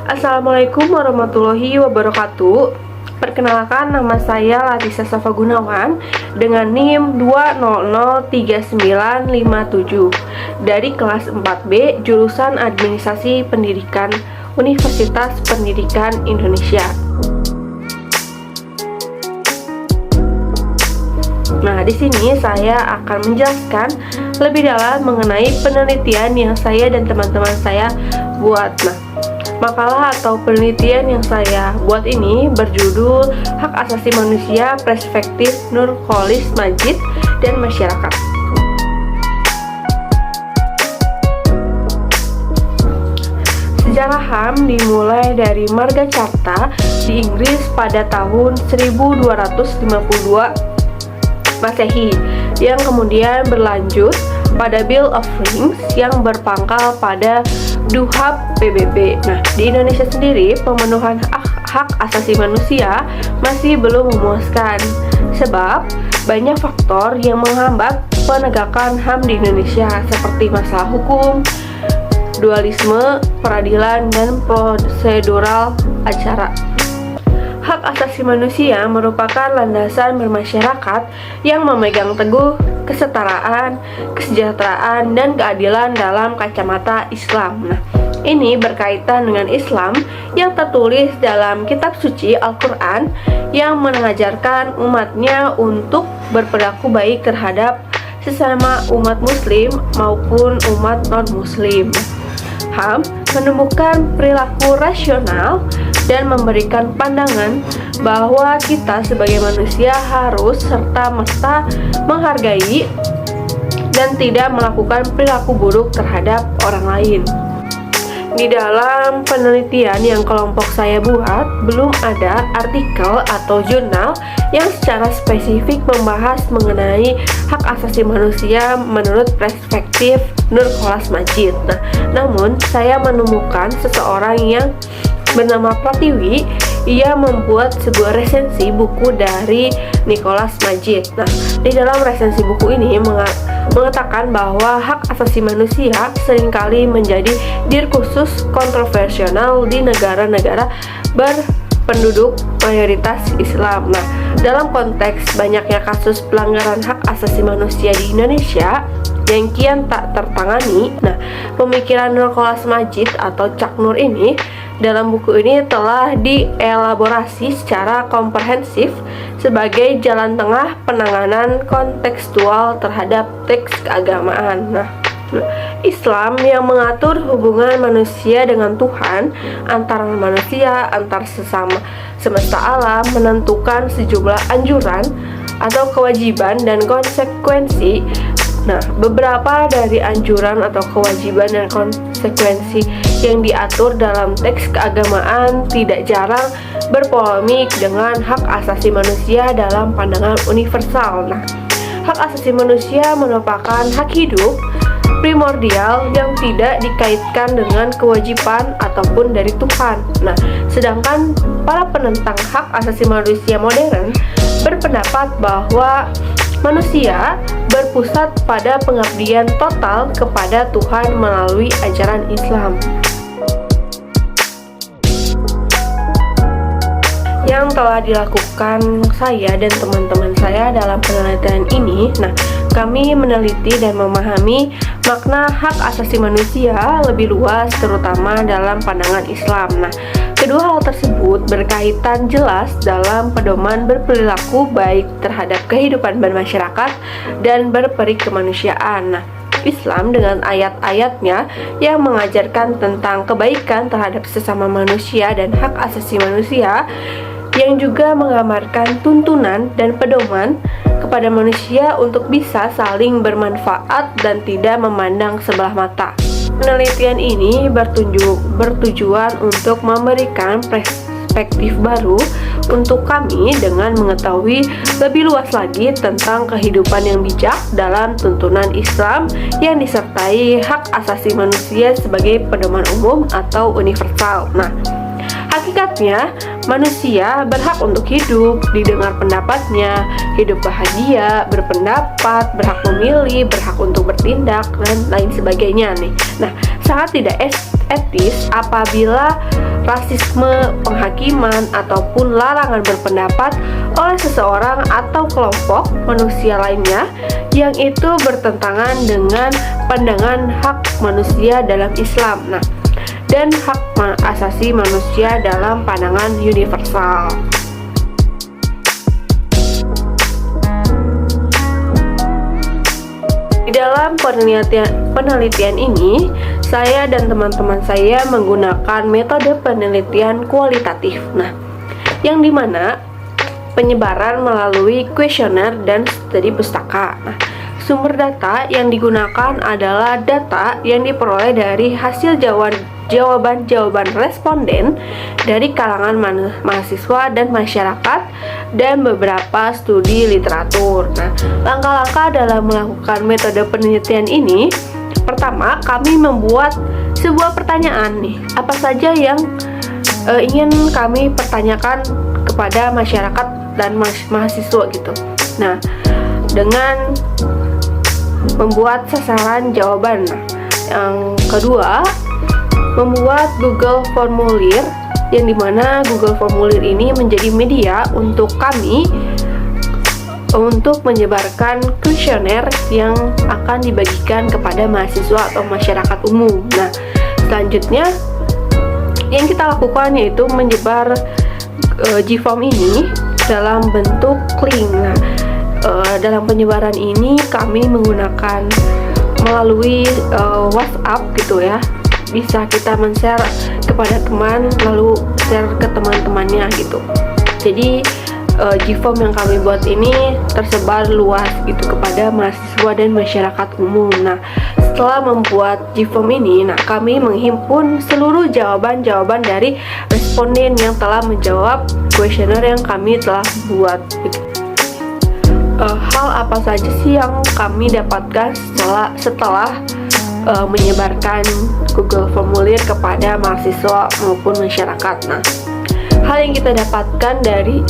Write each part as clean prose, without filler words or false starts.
Assalamualaikum warahmatullahi wabarakatuh. Perkenalkan, nama saya Latisa Safa Gunawan dengan NIM 2003957 dari kelas 4B jurusan Administrasi Pendidikan Universitas Pendidikan Indonesia. Nah, di sini saya akan menjelaskan lebih dalam mengenai penelitian yang saya dan teman-teman saya buat. Nah, makalah atau penelitian yang saya buat ini berjudul Hak Asasi Manusia Perspektif Nurcholish Madjid dan Masyarakat. Sejarah HAM dimulai dari Marga Carta di Inggris pada tahun 1252 Masehi, yang kemudian berlanjut pada Bill of Rights yang berpangkal pada DUHAP PBB. Nah, di Indonesia sendiri pemenuhan hak asasi manusia masih belum memuaskan, sebab banyak faktor yang menghambat penegakan HAM di Indonesia, seperti masalah hukum, dualisme peradilan, dan prosedural acara. Hak asasi manusia merupakan landasan bermasyarakat yang memegang teguh kesetaraan, kesejahteraan, dan keadilan dalam kacamata Islam. Nah, ini berkaitan dengan Islam yang tertulis dalam kitab suci Al-Quran yang mengajarkan umatnya untuk berperilaku baik terhadap sesama umat muslim maupun umat non-muslim. HAM menemukan perilaku rasional dan memberikan pandangan bahwa kita sebagai manusia harus serta-merta menghargai dan tidak melakukan perilaku buruk terhadap orang lain. Di dalam penelitian yang kelompok saya buat, belum ada artikel atau jurnal yang secara spesifik membahas mengenai hak asasi manusia menurut perspektif Nurcholish Madjid. Nah, namun saya menemukan seseorang yang bernama Pratiwi. Ia membuat sebuah resensi buku dari Nurcholish Madjid. Nah, di dalam resensi buku ini mengatakan bahwa hak asasi manusia seringkali menjadi diskursus kontroversial di negara-negara berpenduduk mayoritas Islam. Nah, dalam konteks banyaknya kasus pelanggaran hak asasi manusia di Indonesia yang kian tak tertangani, nah, pemikiran Nurcholish Madjid atau Cak Nur ini dalam buku ini telah dielaborasi secara komprehensif sebagai jalan tengah penanganan kontekstual terhadap teks keagamaan. Nah, Islam yang mengatur hubungan manusia dengan Tuhan, antar manusia, antar sesama semesta alam, menentukan sejumlah anjuran atau kewajiban dan konsekuensi. Nah, beberapa dari anjuran atau kewajiban dan konsekuensi yang diatur dalam teks keagamaan tidak jarang berpolemik dengan hak asasi manusia dalam pandangan universal. Nah, hak asasi manusia merupakan hak hidup primordial yang tidak dikaitkan dengan kewajiban ataupun dari Tuhan. Nah, sedangkan para penentang hak asasi manusia modern berpendapat bahwa manusia berpusat pada pengabdian total kepada Tuhan melalui ajaran Islam. Yang telah dilakukan saya dan teman-teman saya dalam penelitian ini, nah, kami meneliti dan memahami makna hak asasi manusia lebih luas, terutama dalam pandangan Islam. Nah, kedua hal tersebut berkaitan jelas dalam pedoman berperilaku baik terhadap kehidupan bermasyarakat dan berperi kemanusiaan. Nah, Islam dengan ayat-ayatnya yang mengajarkan tentang kebaikan terhadap sesama manusia dan hak asasi manusia, yang juga menggambarkan tuntunan dan pedoman kepada manusia untuk bisa saling bermanfaat dan tidak memandang sebelah mata. Penelitian ini bertujuan untuk memberikan perspektif baru untuk kami dengan mengetahui lebih luas lagi tentang kehidupan yang bijak dalam tuntunan Islam yang disertai hak asasi manusia sebagai pedoman umum atau universal. Nah, hakikatnya manusia berhak untuk hidup, didengar pendapatnya, hidup bahagia, berpendapat, berhak memilih, berhak untuk bertindak, dan lain sebagainya nih. Nah, sangat tidak etis apabila rasisme, penghakiman, ataupun larangan berpendapat oleh seseorang atau kelompok manusia lainnya yang itu bertentangan dengan pandangan hak manusia dalam Islam. Nah, dan hak asasi manusia dalam pandangan universal. Di dalam penelitian ini, saya dan teman-teman saya menggunakan metode penelitian kualitatif. Nah, yang dimana penyebaran melalui kuesioner dan studi pustaka. Nah, sumber data yang digunakan adalah data yang diperoleh dari hasil jawaban-jawaban responden dari kalangan mahasiswa dan masyarakat dan beberapa studi literatur. Nah, langkah-langkah dalam melakukan metode penelitian ini, pertama, kami membuat sebuah pertanyaan nih, apa saja yang ingin kami pertanyakan kepada masyarakat dan mahasiswa gitu. Nah, dengan membuat sasaran jawaban. Nah, yang kedua, membuat Google Formulir, yang dimana Google Formulir ini menjadi media untuk kami untuk menyebarkan kuesioner yang akan dibagikan kepada mahasiswa atau masyarakat umum. Nah, selanjutnya yang kita lakukan yaitu menyebar GFORM ini dalam bentuk link. Nah, dalam penyebaran ini kami menggunakan melalui WhatsApp gitu ya. Bisa kita men-share kepada teman lalu share ke teman-temannya gitu. Jadi GFORM yang kami buat ini tersebar luas gitu kepada mahasiswa dan masyarakat umum. Nah, setelah membuat GFORM ini, nah kami menghimpun seluruh jawaban-jawaban dari responden yang telah menjawab kuesioner yang kami telah buat. Hal apa saja sih yang kami dapatkan setelah menyebarkan Google Formulir kepada mahasiswa maupun masyarakat? Nah, hal yang kita dapatkan dari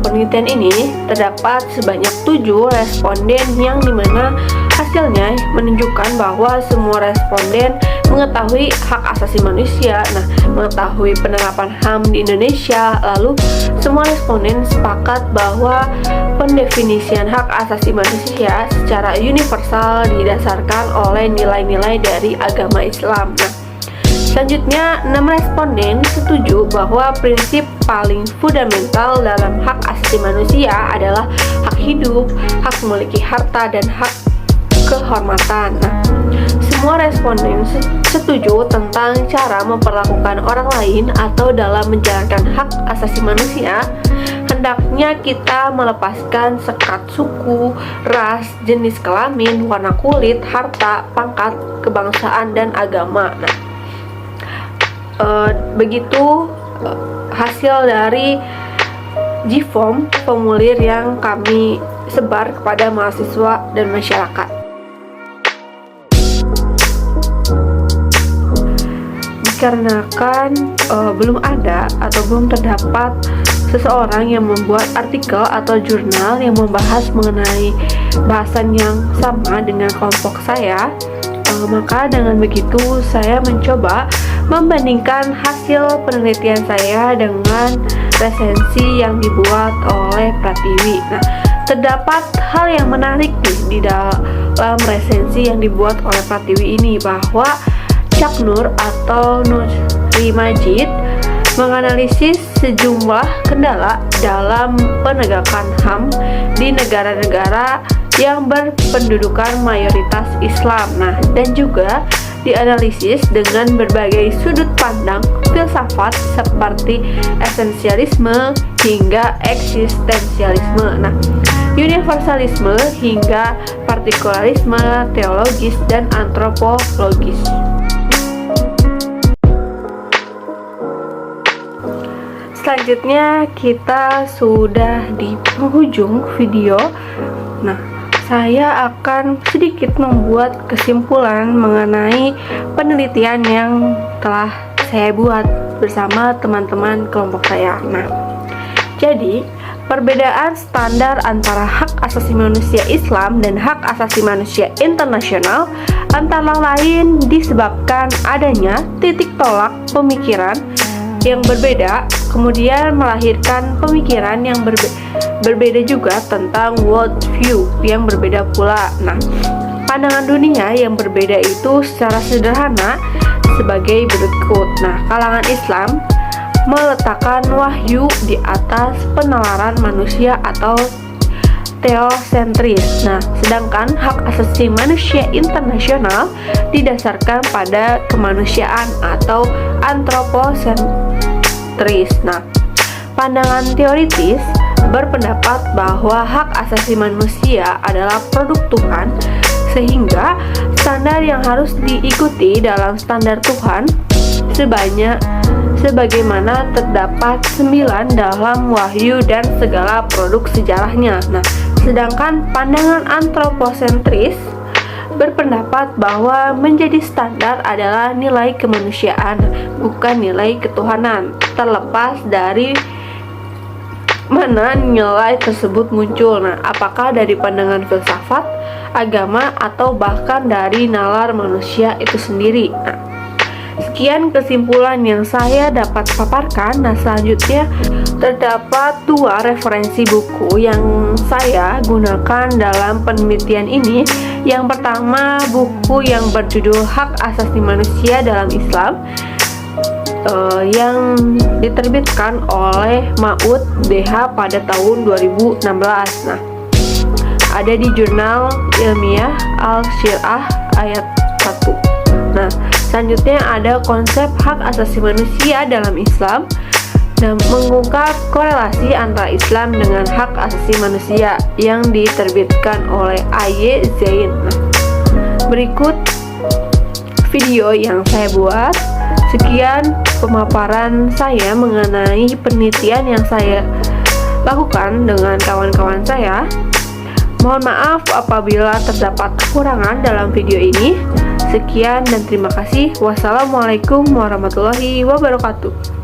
penelitian ini terdapat sebanyak 7 responden yang dimana hasilnya menunjukkan bahwa semua responden mengetahui hak asasi manusia, nah mengetahui penerapan HAM di Indonesia. Lalu semua responden sepakat bahwa pendefinisian hak asasi manusia secara universal didasarkan oleh nilai-nilai dari agama Islam. Nah, selanjutnya 6 responden setuju bahwa prinsip paling fundamental dalam hak asasi manusia adalah hak hidup, hak memiliki harta, dan hak kehormatan. Nah, semua responden setuju tentang cara memperlakukan orang lain atau dalam menjalankan hak asasi manusia, hendaknya kita melepaskan sekat suku, ras, jenis kelamin, warna kulit, harta, pangkat, kebangsaan, dan agama. Nah, begitu hasil dari GFORM formulir yang kami sebar kepada mahasiswa dan masyarakat. Dikarenakan belum ada atau belum terdapat seseorang yang membuat artikel atau jurnal yang membahas mengenai bahasan yang sama dengan kelompok saya, maka dengan begitu saya mencoba membandingkan hasil penelitian saya dengan resensi yang dibuat oleh Pratiwi. Nah, terdapat hal yang menarik nih di dalam resensi yang dibuat oleh Pratiwi ini, bahwa Cak Nur atau Nurri Majid menganalisis sejumlah kendala dalam penegakan HAM di negara-negara yang berpendudukan mayoritas Islam. Nah, dan juga dianalisis dengan berbagai sudut pandang filsafat seperti esensialisme hingga eksistensialisme, nah, universalisme hingga partikularisme, teologis dan antropologis. Selanjutnya kita sudah di penghujung video. Nah, saya akan sedikit membuat kesimpulan mengenai penelitian yang telah saya buat bersama teman-teman kelompok saya. Nah, jadi perbedaan standar antara hak asasi manusia Islam dan hak asasi manusia internasional antara lain disebabkan adanya titik tolak pemikiran yang berbeda, kemudian melahirkan pemikiran yang berbeda juga tentang world view yang berbeda pula. Nah, pandangan dunia yang berbeda itu secara sederhana sebagai berikut. Nah, kalangan Islam meletakkan wahyu di atas penalaran manusia atau teosentris. Nah, sedangkan hak asasi manusia internasional didasarkan pada kemanusiaan atau antroposentris. Nah, pandangan teoritis berpendapat bahwa hak asasi manusia adalah produk Tuhan, sehingga standar yang harus diikuti dalam standar Tuhan sebagaimana terdapat 9 dalam wahyu dan segala produk sejarahnya. Nah, sedangkan pandangan antroposentris berpendapat bahwa menjadi standar adalah nilai kemanusiaan, bukan nilai ketuhanan, terlepas dari mana nilai tersebut muncul. Nah, apakah dari pandangan filsafat, agama, atau bahkan dari nalar manusia itu sendiri. Nah, sekian kesimpulan yang saya dapat paparkan. Nah, selanjutnya terdapat 2 referensi buku yang saya gunakan dalam penelitian ini. Yang pertama, buku yang berjudul Hak Asasi Manusia dalam Islam yang diterbitkan oleh Maud BH pada tahun 2016. Nah, ada di jurnal ilmiah Al-Syirah ayat 1. Nah, selanjutnya ada konsep hak asasi manusia dalam Islam dan mengungkap korelasi antara Islam dengan hak asasi manusia yang diterbitkan oleh A.Y. Zein. Nah, berikut video yang saya buat. Sekian pemaparan saya mengenai penelitian yang saya lakukan dengan kawan-kawan saya. Mohon maaf apabila terdapat kekurangan dalam video ini. Sekian dan terima kasih. Wassalamualaikum warahmatullahi wabarakatuh.